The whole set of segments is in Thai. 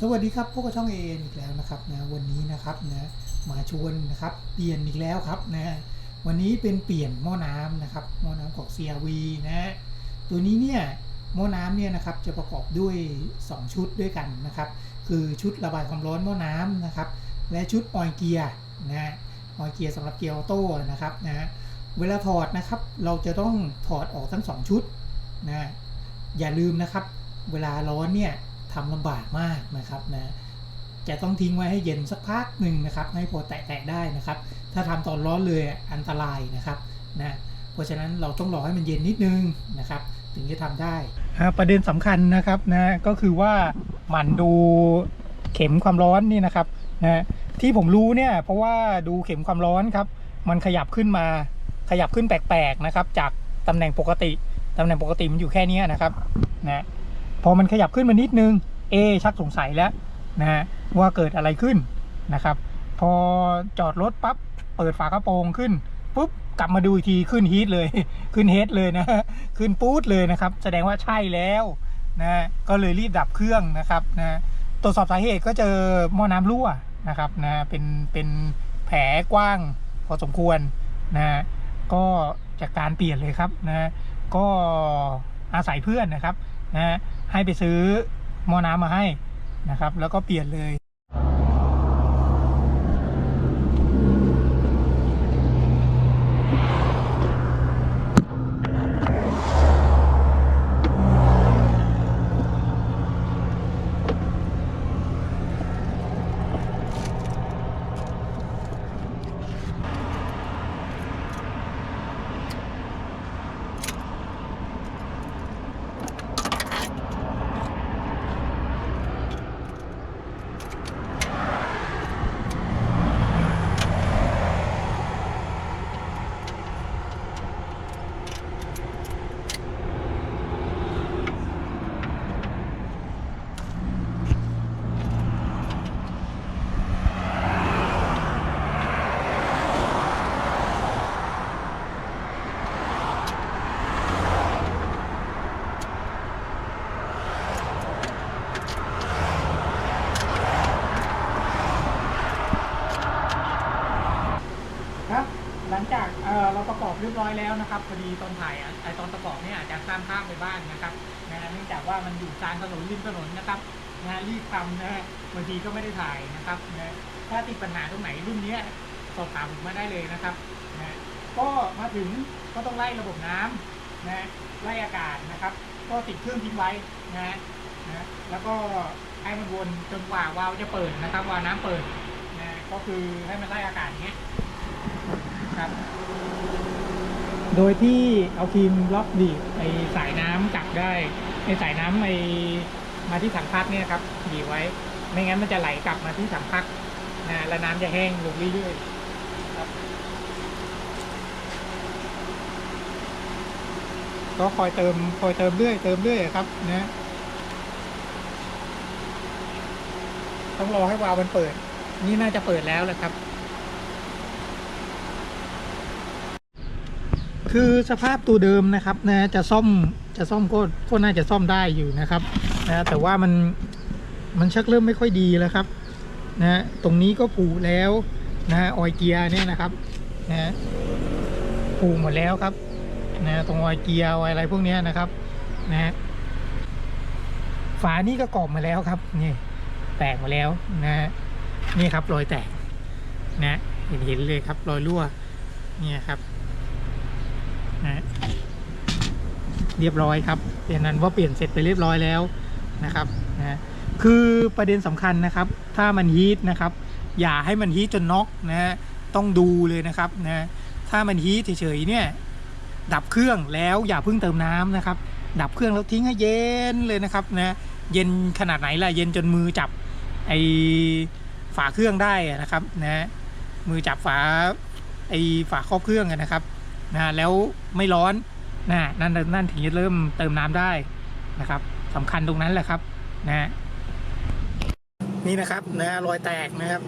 สวัสดีครับพวกกับช่องเออีกแล้วนะครับนะวันนี้นะครับนะมาชวนนะครับเปลี่ยนอีกแล้วครับนะวันนี้เป็นเปลี่ยนหม้อน้ำนะครับหม้อน้ำของ CRV นะตัวนี้เนี่ยหม้อน้ำเนี่ยนะครับจะประกอบด้วย2ชุดด้วยกันนะครับคือชุดระบายความร้อนหม้อน้ำนะครับและชุดออยล์เกียร์นะออยล์เกียร์สำหรับเกียร์ออโต้นะครับนะเวลาถอดนะครับเราจะต้องถอดออกทั้ง2ชุดนะอย่าลืมนะครับเวลาร้อนเนี่ยทำลำบากมากนะครับนะจะต้องทิ้งไว้ให้เย็นสักพักหนึ่งนะครับให้พอแตะได้นะครับถ้าทำตอนร้อนเลยอันตรายนะครับนะเพราะฉะนั้นเราต้องรอให้มันเย็นนิดนึงนะครับถึงจะทำได้ประเด็นสำคัญนะครับนะก็คือว่าหมั่นดูเข็มความร้อนนี่นะครับนะที่ผมรู้เนี่ยเพราะว่าดูเข็มความร้อนครับมันขยับขึ้นแปลกๆนะครับจากตำแหน่งปกติมันอยู่แค่นี้นะครับนะพอมันขยับขึ้นมานิดนึงชักสงสัยแล้วนะว่าเกิดอะไรขึ้นนะครับพอจอดรถปั๊บเปิดฝากระโปรงขึ้นปุ๊บกลับมาดูอีกทีขึ้นฮีทเลยขึ้นเฮดเลยนะขึ้นปู๊ดเลยนะครับแสดงว่าใช่แล้วนะก็เลยรีบดับเครื่องนะครับนะตรวจสอบสาเหตุก็เจอหม้อน้ำรั่วนะครับนะเป็นแผลกว้างพอสมควรนะก็จากการเปลี่ยนเลยครับนะก็อาศัยเพื่อนนะครับนะให้ไปซื้อหม้อน้ำมาให้นะครับแล้วก็เปลี่ยนเลยหลังจากเราประกอบเรียบร้อยแล้วนะครับพอดีตอนถ่ายตอนประกอบเนี่ยอาจจะข้ามภาพไปบ้างนะครับเนื่องจากว่ามันอยู่กลางถนนริมถนนนะครับรีบทำนะบางทีก็ไม่ได้ถ่ายนะครับถ้าติดปัญหาตรงไหนรุ่นนี้สอบถามผมมาได้เลยนะครับก็มาถึงก็ต้องไล่ระบบน้ำไล่อากาศนะครับก็ติดเครื่องทิ้งไว้แล้วก็ให้มันวนจนกว่าวาล์วจะเปิดนะครับวาล์วน้ำเปิดก็คือให้มันไล่อากาศอย่างเงี้ยโดยที่เอาครีมล็อกบีบไอสายน้ำจับได้ไอสายน้ำมาที่ถังพักเนี่ยครับบีบไว้ไม่งั้นมันจะไหลกลับมาที่ถังพักแล้วน้ำจะแห้งลงเรื่อยๆครับก็คอยเติมเรื่อยครับนะต้องรอให้วาล์วมันเปิดนี่น่าจะเปิดแล้วแหละครับคือสภาพตัวเดิมนะครับนะจะซ่อมก็น่าจะซ่อมได้อยู่นะครับแต่ว่ามันชักเริ่มไม่ค่อยดีแล้วครับตรงนี้ก็ผุแล้วออยเกียร์เนี่ยนะครับผุหมดแล้วครับตรงออยเกียร์ออยอะไรพวกนี้นะครับฝานี่ก็กรอบมาแล้วครับนี่แตกมาแล้วนี่ครับรอยแตกเห็นเลยครับรอยรั่วเนี่ยครับเรียบร้อยครับเป็นนั้นว่าเปลี่ยนเสร็จไปเรียบร้อยแล้วนะครับคือประเด็นสำคัญนะครับถ้ามันฮีทนะครับอย่าให้มันฮีทจนน็อกต้องดูเลยนะครับถ้ามันฮีทเฉยๆเนี่ยดับเครื่องแล้วอย่าเพิ่งเติมน้ำนะครับดับเครื่องแล้วทิ้งให้เย็นเลยนะครับเย็นขนาดไหนล่ะเย็นจนมือจับไอฝาเครื่องได้นะครับมือจับฝาครอบเครื่องนะครับแล้วไม่ร้อนนั่นถึงจะเริ่มเติมน้ำได้นะครับสำคัญตรงนั้นแหละครับนี่นะครับรอยแตกนะครับ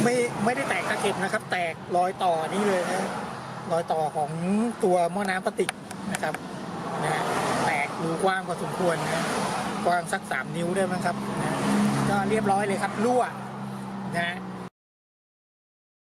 ไม่ได้แตกตะเข็บนะครับแตกรอยต่อนี่เลยรอยต่อของตัวหม้อน้ำพลาสติกนะครับแตกรูกว้างพอสมควรกว้างสัก3 นิ้วได้มั้งครับก็ เรียบร้อยเลยครับรั่วนะ